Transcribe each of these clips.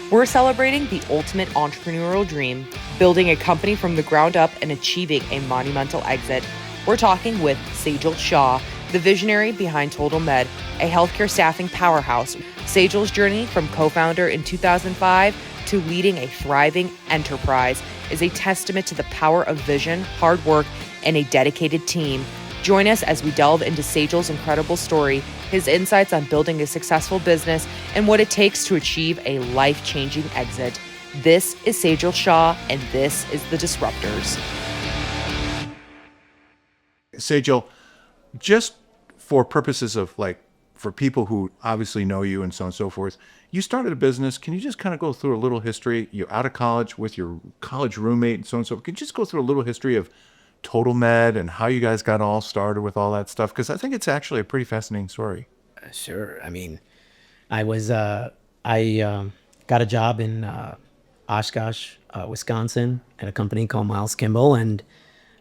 We're celebrating the ultimate entrepreneurial dream, building a company from the ground up and achieving a monumental exit. We're talking with Sejal Shah, the visionary behind TotalMed, a healthcare staffing powerhouse. Sejal's journey from co-founder in 2005 to leading a thriving enterprise is a testament to the power of vision, hard work, and a dedicated team. Join us as we delve into Sejal's incredible story, his insights on building a successful business, and what it takes to achieve a life-changing exit. This is Sejal Shah, and this is The Disruptors. Sejal, just for purposes of for people who obviously know you and so on and so forth, you started a business. Can you just kind of go through a little history? You're out of college with your college roommate and so on and so forth. Can you just go through a little history of TotalMed and how you guys got all started with all that stuff? Because I think it's actually a pretty fascinating story. Sure. I mean, I got a job in Oshkosh, Wisconsin, at a company called Miles Kimball, and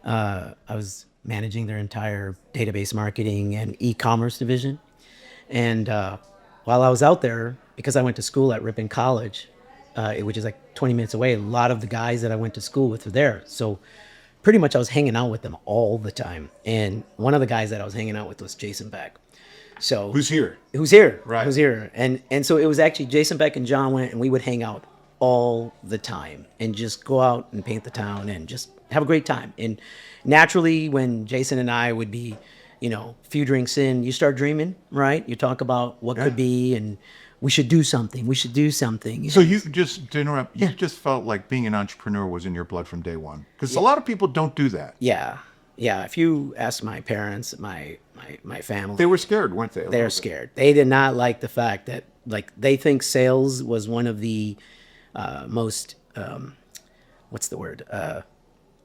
I was managing their entire database marketing and e-commerce division. And while I was out there, because I went to school at Ripon College, which is like 20 minutes away, a lot of the guys that I went to school with were there. So pretty much I was hanging out with them all the time. And one of the guys that I was hanging out with was Jason Beck. So Who's here? Right. Who's Right. here. And so it was actually Jason Beck and John went, and we would hang out all the time and just go out and paint the town and just have a great time. And naturally, when Jason and I would be, a few drinks in, you start dreaming, right? You talk about what could be, and we should do something. We should do something. So you just, to interrupt, you just felt like being an entrepreneur was in your blood from day one. Because a lot of people don't do that. Yeah. If you ask my parents, my family, They were scared, weren't they? they're scared. They did not like the fact that they think sales was one of the most what's the word?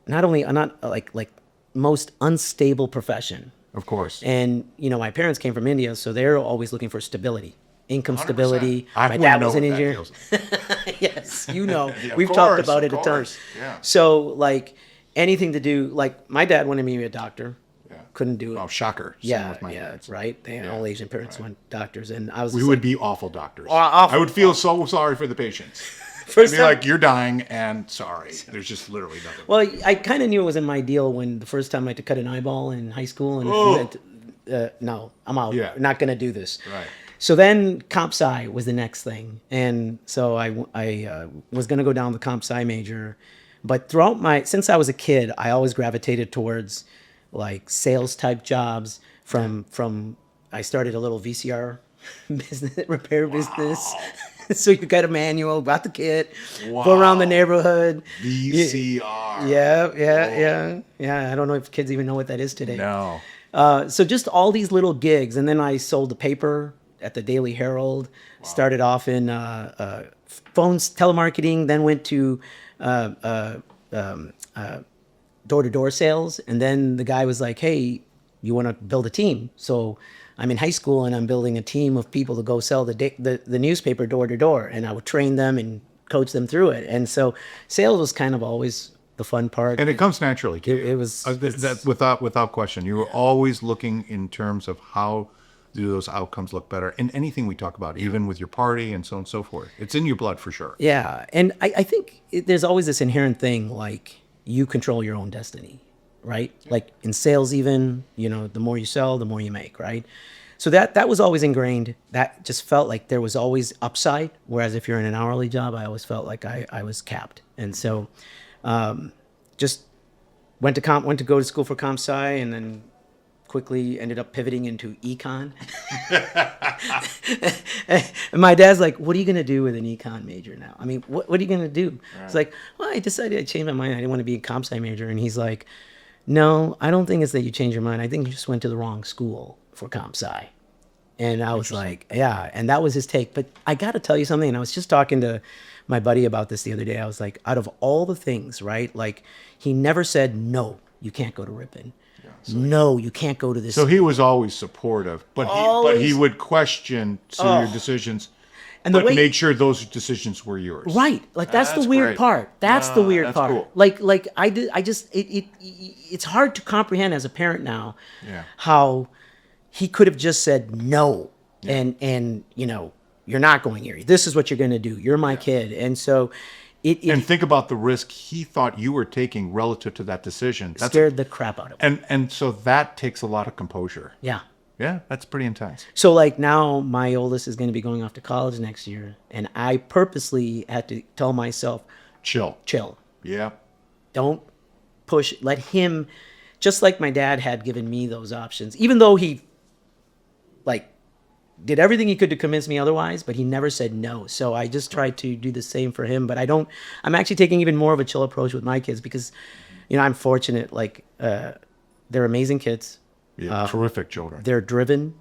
Not most unstable profession. Of course. And my parents came from India, so they're always looking for stability, income 100%. stability. I My wanna dad know was an what that engineer. feels Yes, Yeah, we've of talked course, about of it a ton. course. Yeah. So anything to do, my dad wanted me to be a doctor. Yeah. Couldn't do it. Oh, shocker. Same Yeah, with my parents. right. All Asian parents went doctors, and I was. We just would like, be awful doctors. awful. I would feel so sorry for the patients. I'd First be time- like, you're dying, and sorry. There's just literally nothing. Well, I kind of knew it was in my deal when the first time I had to cut an eyeball in high school, and Oh. we went, no, I'm out. Yeah. Not going to do this. Right. So then Compsci was the next thing, and so I was going to go down the Compsci major, but since I was a kid, I always gravitated towards sales type jobs. I started a little VCR business, repair business. So you got a manual, bought the kit, go around the neighborhood. VCR. Yeah. I don't know if kids even know what that is today. No. So just all these little gigs, and then I sold the paper at the Daily Herald. Started off in phones, telemarketing, then went to door-to-door sales, and then the guy was like, "Hey, you want to build a team?" So I'm in high school and I'm building a team of people to go sell the newspaper door to door, and I would train them and coach them through it. And so sales was kind of always the fun part. And it comes naturally to you. It was That's without question. You were always looking in terms of how do those outcomes look better in anything we talk about, even with your party and so on and so forth. It's in your blood for sure. Yeah, and I think there's always this inherent thing you control your own destiny, right? Like in sales, even the more you sell, the more you make, right? So that was always ingrained. That just felt like there was always upside. Whereas if you're in an hourly job, I always felt like I was capped. And so, just went to go to school for Compsci, and then quickly ended up pivoting into Econ. And my dad's like, "What are you gonna do with an Econ major now? I mean, what are you gonna do?" Right. It's like, "Well, I decided I changed my mind. I didn't want to be a Compsci major." And he's like, "No, I don't think it's that you changed your mind. I think you just went to the wrong school for Compsci." And I was like, "Yeah," and that was his take. But I got to tell you something. And I was just talking to my buddy about this the other day. I was like, out of all the things, right? He never said, "No, you can't go to Ripon." No, you can't go to this. So he was always supportive, but he would question your decisions, and make sure those decisions were yours. Right. That's the weird great. part. That's the weird that's part. cool. It's hard to comprehend as a parent now how he could have just said no. And you're not going here. This is what you're going to do. You're my kid. And so And think about the risk he thought you were taking relative to that decision. scared the crap out of him. And so that takes a lot of composure. Yeah. Yeah, that's pretty intense. So like now my oldest is going to be going off to college next year. And I purposely had to tell myself, Chill. Yeah. don't push, let him, just like my dad had given me those options, even though he like did everything he could to convince me otherwise, but he never said no. So I just tried to do the same for him. But I'm actually taking even more of a chill approach with my kids because, I'm fortunate. Like, they're amazing kids. Yeah, terrific children. They're driven.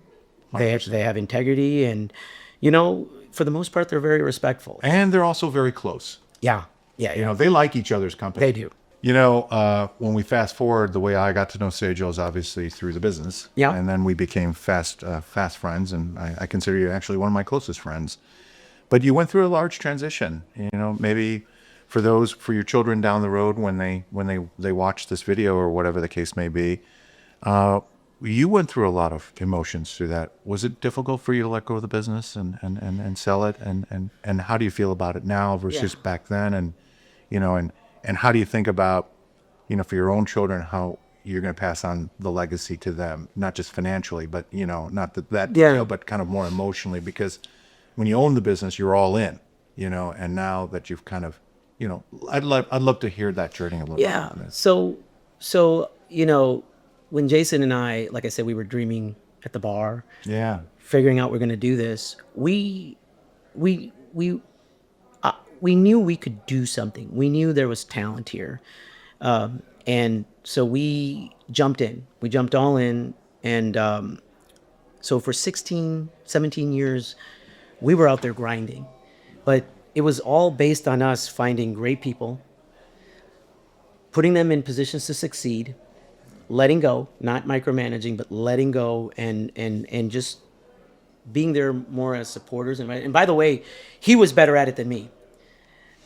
They have integrity. And, for the most part, they're very respectful. And they're also very close. Yeah. Yeah. They like each other's company. They do. When we fast forward, the way I got to know Sejal is obviously through the business. Yeah. And then we became fast friends, and I consider you actually one of my closest friends. But you went through a large transition. Maybe for your children down the road when they watch this video or whatever the case may be, you went through a lot of emotions through that. Was it difficult for you to let go of the business and sell it? And how do you feel about it now versus back then? And how do you think about, for your own children, how you're going to pass on the legacy to them, not just financially, but, not but kind of more emotionally, because when you own the business, you're all in, and now that you've kind of, I'd love to hear that journey a little bit. Yeah. So, when Jason and I, like I said, we were dreaming at the bar, figuring out we're going to do this, we knew we could do something. We knew there was talent here. And so we jumped in. We jumped all in. And so for 16, 17 years, we were out there grinding. But it was all based on us finding great people, putting them in positions to succeed, letting go, not micromanaging, but letting go and just being there more as supporters. And by the way, he was better at it than me.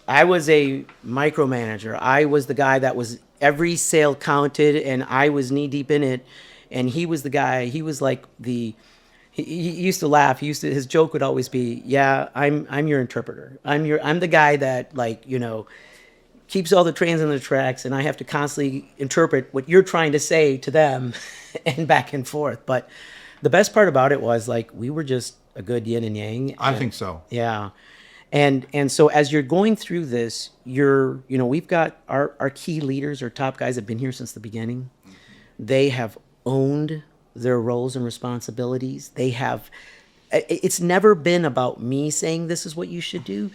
I was a micromanager. I was the guy that was every sale counted, and I was knee deep in it. And he was the guy. He was like he used to laugh. His joke would always be, "Yeah, I'm your interpreter. I'm the guy that keeps all the trains on the tracks, and I have to constantly interpret what you're trying to say to them, and back and forth." But the best part about it was we were just a good yin and yang. I think so. Yeah. And so as you're going through this, we've got our key leaders, our top guys have been here since the beginning. They have owned their roles and responsibilities. It's never been about me saying this is what you should do.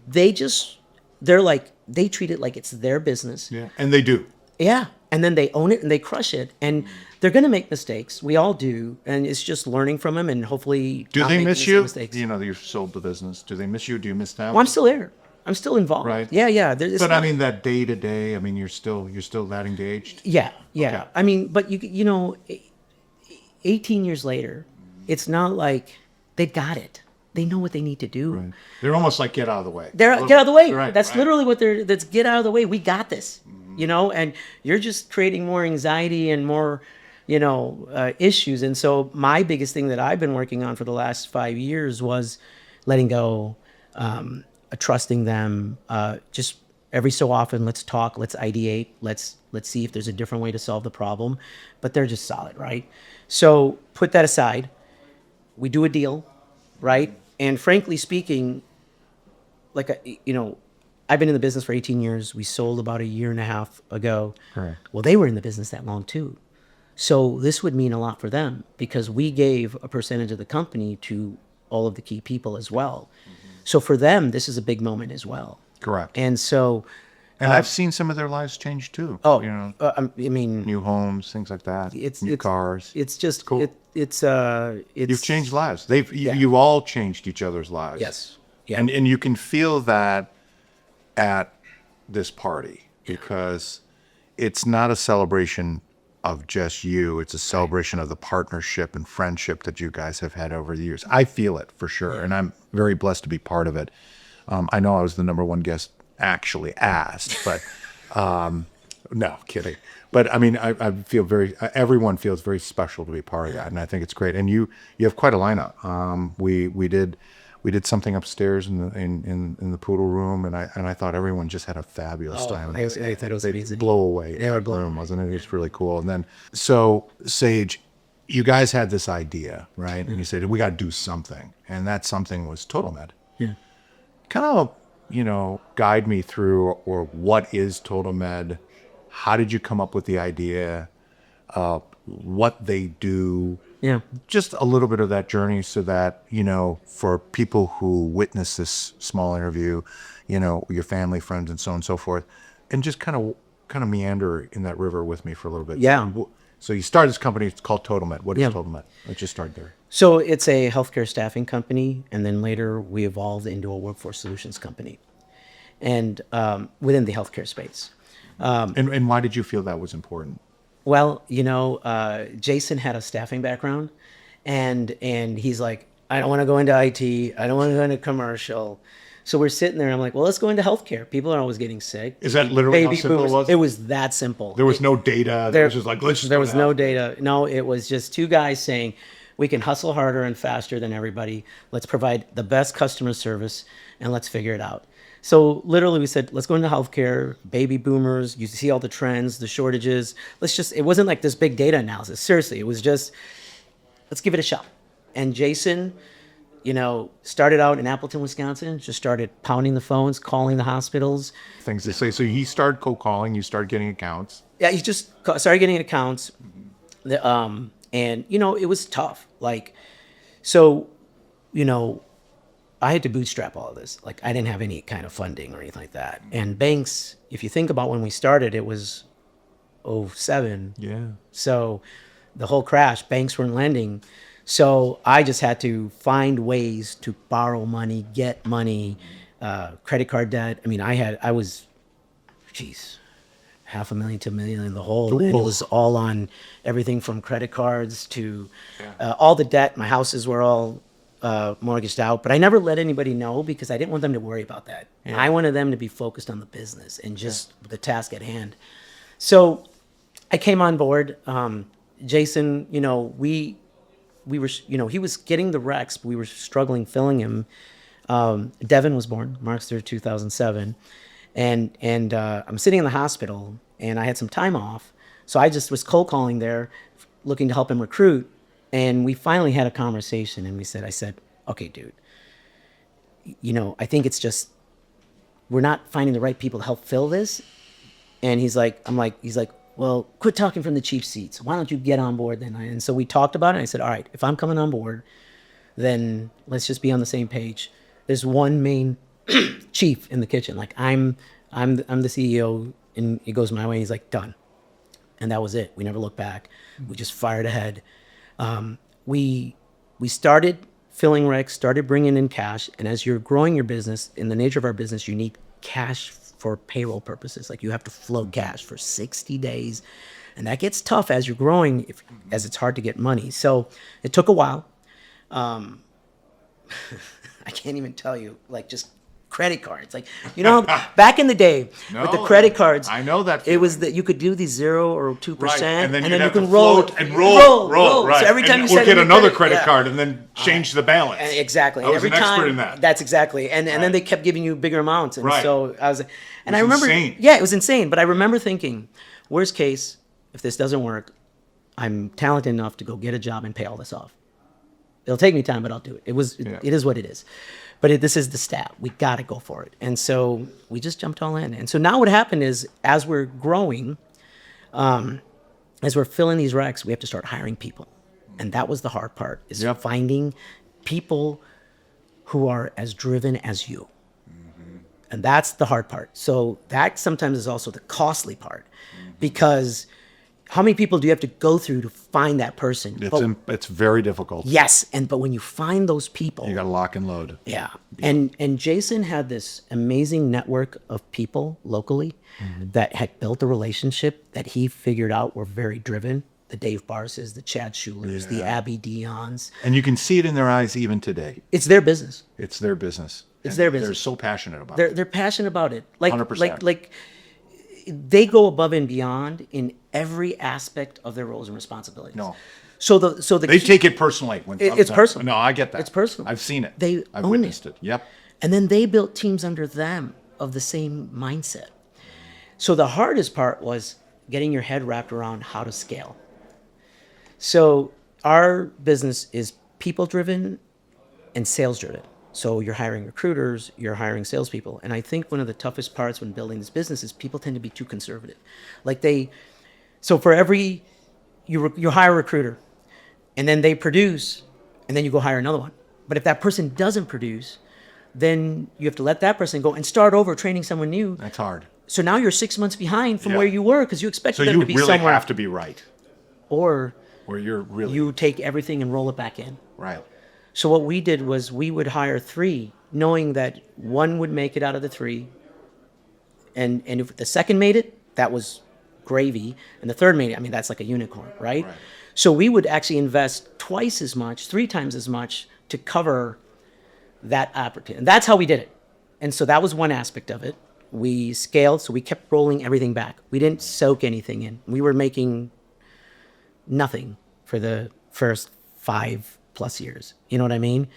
They treat it like it's their business. Yeah. And they do. Yeah. And then they own it and they crush it. And they're going to make mistakes. We all do. And it's just learning from them and hopefully do not they making miss the same you? mistakes. You sold the business. Do they miss you? Do you miss them? Well, I'm still there. I'm still involved. Right. Yeah. But I mean, that day to day, you're still that engaged? Yeah. Okay. I mean, but 18 years later, it's not like they got it. They know what they need to do. Right. They're almost like get out of the way. Get out of the way. Right, That's right. literally what that's get out of the way. We got this, and you're just creating more anxiety and more, issues. And so my biggest thing that I've been working on for the last 5 years was letting go, trusting them, just every so often, let's talk, let's ideate, let's see if there's a different way to solve the problem, but they're just solid, right? So put that aside, we do a deal, right? And frankly speaking, I've been in the business for 18 years. We sold about a year and a half ago. Correct. Well, they were in the business that long too. So this would mean a lot for them because we gave a percentage of the company to all of the key people as well. So for them, this is a big moment as well. Correct. And so, And I've seen some of their lives change too. I mean, New homes, things like that. New cars. It's just Cool. It's You've changed lives. You all changed each other's lives. Yes. Yeah. And you can feel that at this party because it's not a celebration of just you. It's a celebration of the partnership and friendship that you guys have had over the years. I feel it for sure. And I'm very blessed to be part of it. I know I was the number one guest actually asked, but no, kidding. But I mean, I feel everyone feels very special to be part of that. And I think it's great. And you have quite a lineup. We we did something upstairs in the poodle room, and I thought everyone just had a fabulous time. I thought it was amazing. Blow away They were blown room, wasn't it? It's really cool. And then, so Sage, you guys had this idea, right? And you said, we got to do something. And that something was TotalMed. Yeah. Kind of, guide me through, or what is TotalMed? How did you come up with the idea? What they do? Yeah. Just a little bit of that journey, so that, for people who witness this small interview, your family, friends, and so on and so forth, and just kind of meander in that river with me for a little bit. Yeah. So you started this company. It's called TotalMed. What is Yeah. TotalMed? Let's just start there. So it's a healthcare staffing company, and then later we evolved into a workforce solutions company, and within the healthcare space. And why did you feel that was important? Well, Jason had a staffing background, and he's like, I don't want to go into IT. I don't want to go into commercial. So we're sitting there, and I'm like, well, let's go into healthcare. People are always getting sick. Is that literally how simple boomers. it was? It was that simple. There was no data. There was just like, let's just There go was to no healthcare. data. No, it was just two guys saying, we can hustle harder and faster than everybody. Let's provide the best customer service, and let's figure it out. So literally we said, let's go into healthcare, baby boomers, you see all the trends, the shortages. It wasn't like this big data analysis. Seriously, it was just, let's give it a shot. And Jason, started out in Appleton, Wisconsin, just started pounding the phones, calling the hospitals. Things to say. So you started cold calling. You started getting accounts. Yeah, he just started getting accounts. And, it was tough. I had to bootstrap all of this. Like, I didn't have any kind of funding or anything like that. And banks, if you think about when we started, it was 2007. Yeah. So the whole crash, banks weren't lending. So I just had to find ways to borrow money, get money, credit card debt. I mean, I was $500,000 to $1 million in the hole. And it was all on everything from credit cards to all the debt. My houses were all mortgaged out, but I never let anybody know because I didn't want them to worry about that. Yeah. I wanted them to be focused on the business and just the task at hand. So I came on board. Jason, we were, he was getting the recs, but we were struggling filling him. Devin was born March 3rd, 2007. And I'm sitting in the hospital, and I had some time off. So I just was cold calling there, looking to help him recruit. And we finally had a conversation, and I said, okay, dude, I think it's just, we're not finding the right people to help fill this. And he's like, well, quit talking from the cheap seats. Why don't you get on board then? And so we talked about it. And I said, all right, if I'm coming on board, then let's just be on the same page. There's one main chief in the kitchen. Like, I'm the CEO, and it goes my way. He's like, done. And that was it. We never looked back. We just fired ahead. We started filling recs, started bringing in cash. And as you're growing your business, in the nature of our business, you need cash for payroll purposes. Like, you have to flow cash for 60 days. And that gets tough as you're growing, as it's hard to get money. So it took a while. I can't even tell you, just credit cards. Back in the day with the credit cards, I know that it was that you could do these 0 or 2%, right. And then you have can to roll float and roll. Right. So every time and you we'll said get another credit yeah. card and then change the balance. Exactly. I was every an expert time, in that. That's exactly. And then they kept giving you bigger amounts. And right. so I was, and I remember, insane. Yeah, it was insane. But I remember thinking, worst case, if this doesn't work, I'm talented enough to go get a job and pay all this off. It'll take me time, but I'll do it. It is what it is. But this is the stat. We got to go for it. And so we just jumped all in. And so now what happened is, as we're growing, as we're filling these recs, we have to start hiring people. And that was the hard part, is finding people who are as driven as you. Mm-hmm. And that's the hard part. So that sometimes is also the costly part, because how many people do you have to go through to find that person? It's very difficult. Yes, but when you find those people, you got to lock and load. Yeah, and Jason had this amazing network of people locally that had built a relationship that he figured out were very driven. The Dave Barses, the Chad Schulers, the Abby Dions. And you can see it in their eyes even today. It's their business. It's their business. It's their business. They're so passionate about it. They're passionate about it. 100%. They go above and beyond in every aspect of their roles and responsibilities. No. So They take it personally. When It's personal. No, I get that. It's personal. I've seen it. I've own witnessed it. Yep. And then they built teams under them of the same mindset. So the hardest part was getting your head wrapped around how to scale. So our business is people driven and sales driven. So you're hiring recruiters, you're hiring salespeople. And I think one of the toughest parts when building this business is people tend to be too conservative. So for every, you hire a recruiter and then they produce and then you go hire another one. But if that person doesn't produce, then you have to let that person go and start over training someone new. That's hard. So now you're 6 months behind from Yeah. where you were because you expected So them you to be really somewhere. have to be right. Or Or you're really you take everything and roll it back in. right. So what we did was we would hire 3, knowing that one would make it out of the 3. And if the second made it, that was gravy. And the third made it, I mean, that's like a unicorn, right? Right. So we would actually invest twice as much, 3 times as much to cover that opportunity. And that's how we did it. And so that was one aspect of it. We scaled, so we kept rolling everything back. We didn't soak anything in. We were making nothing for the first 5+ years. You know what I mean?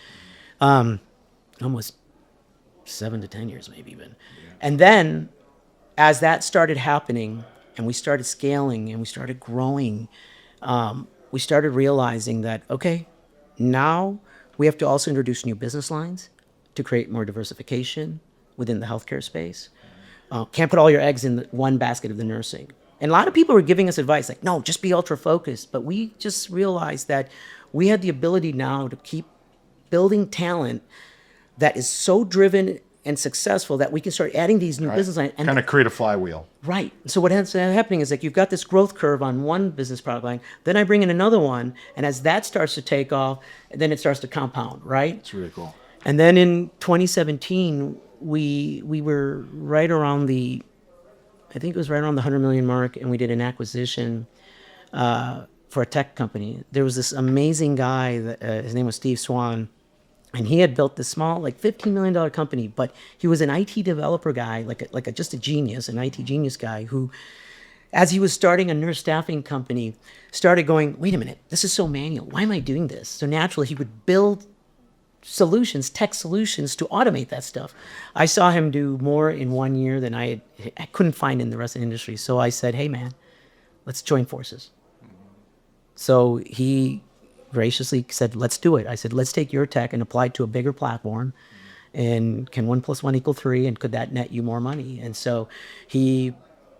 Almost 7 to 10 years, maybe even. And then as that started happening and we started scaling and we started growing, we started realizing that, okay, now we have to also introduce new business lines to create more diversification within the healthcare space. Can't put all your eggs in one basket of the nursing. And a lot of people were giving us advice like, no, just be ultra focused. But we just realized that we had the ability now to keep building talent that is so driven and successful that we can start adding these new business lines. And Kind of create a flywheel. right. So what ends up happening is like you've got this growth curve on one business product line, then I bring in another one, and as that starts to take off, then it starts to compound, right? It's really cool. And then in 2017, we were right around I think it was right around the 100 million mark, and we did an acquisition for a tech company. There was this amazing guy, his name was Steve Swan, and he had built this small, like $15 million company, but he was an IT developer guy, just a genius, an IT genius guy who, as he was starting a nurse staffing company, started going, wait a minute, this is so manual. Why am I doing this? So naturally, he would build solutions, tech solutions to automate that stuff. I saw him do more in 1 year than I couldn't find in the rest of the industry. So I said, hey man, let's join forces. So he graciously said, let's do it. I said, let's take your tech and apply it to a bigger platform. And can 1 + 1 = 3? And could that net you more money? And so he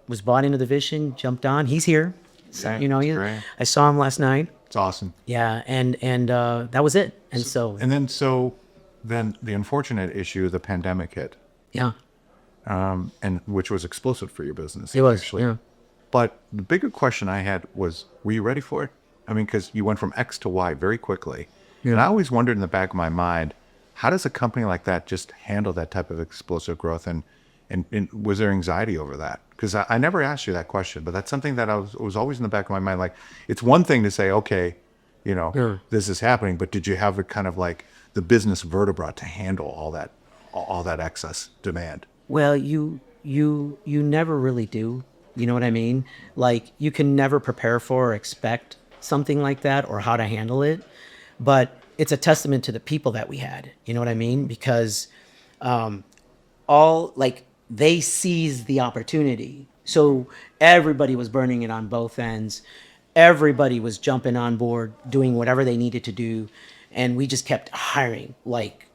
was bought into the vision, jumped on. He's here. So, Yeah, great. I saw him last night. It's awesome. Yeah, and that was it. And so Then the unfortunate issue, the pandemic hit, yeah, and which was explosive for your business. it was. Actually. Yeah. But the bigger question I had was, were you ready for it? I mean, because you went from X to Y very quickly. Yeah. And I always wondered in the back of my mind, how does a company like that just handle that type of explosive growth? And was there anxiety over that? Because I never asked you that question, but that's something that was always in the back of my mind. Like, it's one thing to say, okay, this is happening, but did you have a kind of like the business vertebra to handle all that excess demand? Well, you never really do. You know what I mean? Like, you can never prepare for or expect something like that or how to handle it. But it's a testament to the people that we had. You know what I mean? Because they seized the opportunity. So everybody was burning it on both ends. Everybody was jumping on board, doing whatever they needed to do. And we just kept hiring like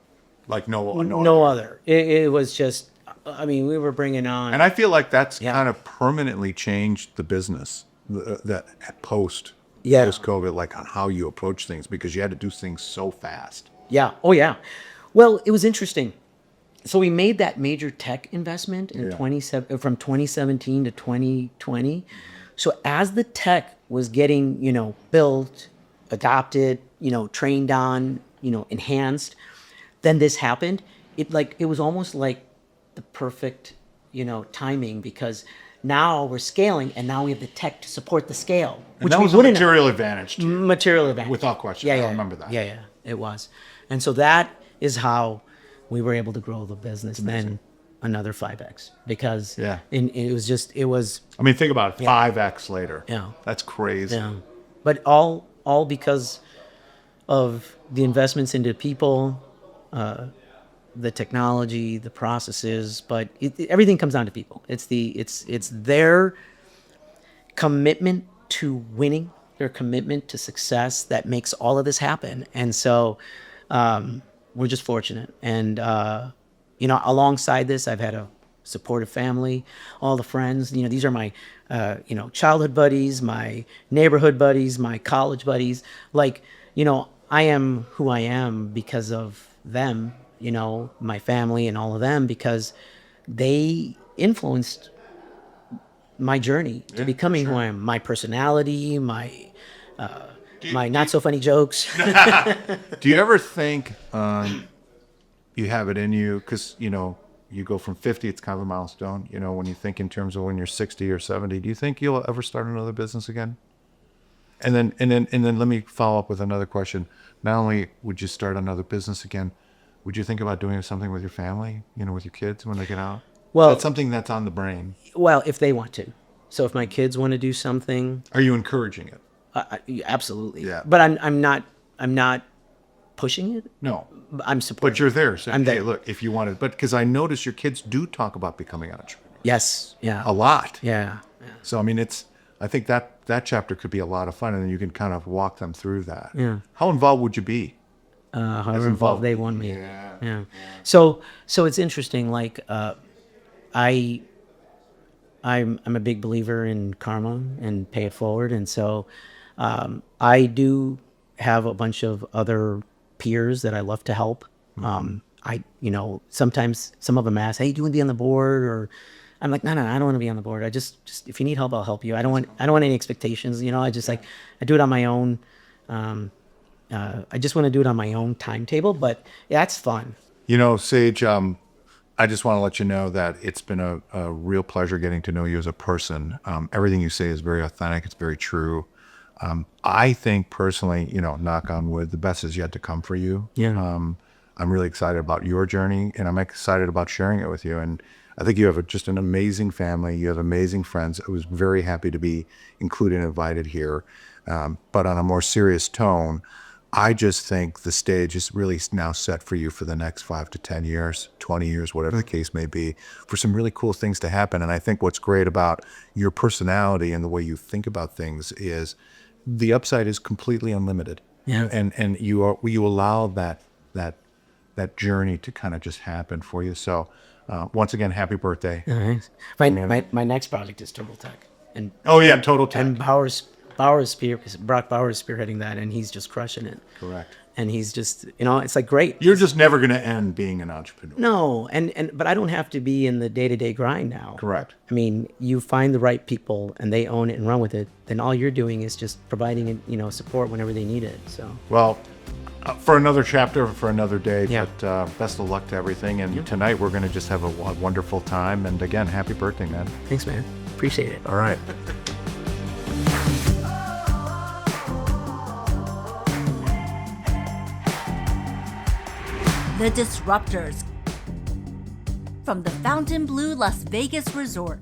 no other. It was just, I mean, we were bringing on. And I feel like that's kind of permanently changed the business, that post COVID, like on how you approach things, because you had to do things so fast. Yeah. Oh, yeah. Well, it was interesting. So we made that major tech investment in from 2017 to 2020. So as the tech was getting, built, adopted, trained on, enhanced, then this happened. It was almost like the perfect, timing, because now we're scaling and now we have the tech to support the scale. And that was a material advantage to you. Material advantage. Without question. I remember that. Yeah, it was. And so that is how we were able to grow the business then another 5x, because it was. I mean, think about it, 5x later. Yeah. That's crazy. Yeah. But all all because of the investments into people, the technology, the processes, but everything comes down to people. It's their commitment to winning, their commitment to success that makes all of this happen. And so we're just fortunate. And alongside this, I've had a supportive family, all the friends. These are my childhood buddies, my neighborhood buddies, my college buddies. I am who I am because of them, my family and all of them, because they influenced my journey to becoming who I am, my personality, my not so funny jokes. Do you ever think you have it in you? Because, you go from 50, it's kind of a milestone. When you think in terms of when you're 60 or 70, do you think you'll ever start another business again? And then let me follow up with another question. Not only would you start another business again, would you think about doing something with your family, with your kids when they get out? Well, that's something that's on the brain. Well, if they want to. So if my kids want to do something, are you encouraging it? Absolutely. Yeah. But I'm not pushing it. No. I'm supporting. But you're there. So, I'm there. Hey, look, if you wanted, but because I notice your kids do talk about becoming entrepreneurs. Yes. Yeah. A lot. Yeah. So I think that chapter could be a lot of fun, and then you can kind of walk them through that. Yeah. How involved would you be? However involved they want me. Yeah. So it's interesting. I'm a big believer in karma and pay it forward, and so I do have a bunch of other peers that I love to help. Sometimes some of them ask, "Hey, do you want to be on the board?" Or I'm like, no, I don't want to be on the board. I just if you need help, I'll help you. I don't want any expectations. I do it on my own. I just want to do it on my own timetable, but that's fun. Sage, I just want to let you know that it's been a real pleasure getting to know you as a person. Everything you say is very authentic. It's very true. I think personally, knock on wood, the best is yet to come for you. Yeah. I'm really excited about your journey, and I'm excited about sharing it with you. And I think you have just an amazing family. You have amazing friends. I was very happy to be included and invited here. But on a more serious tone, I just think the stage is really now set for you for the next 5 to 10 years, 20 years, whatever the case may be, for some really cool things to happen. And I think what's great about your personality and the way you think about things is the upside is completely unlimited. Yeah. And you allow that journey to kind of just happen for you. So once again, happy birthday. Nice. My next project is TurboTech. And oh yeah, Total Tech. And Brock Bauer is spearheading that, and he's just crushing it. Correct. And he's just, it's like great. You're just never going to end being an entrepreneur. No, but I don't have to be in the day-to-day grind now. Correct. I mean, you find the right people and they own it and run with it, then all you're doing is just providing support whenever they need it. So well, for another chapter, for another day. Yeah. But best of luck to everything. And tonight we're going to just have a wonderful time. And again, happy birthday, man. Thanks, man. Appreciate it. All right. The Disruptors from the Fontainebleau Las Vegas Resort.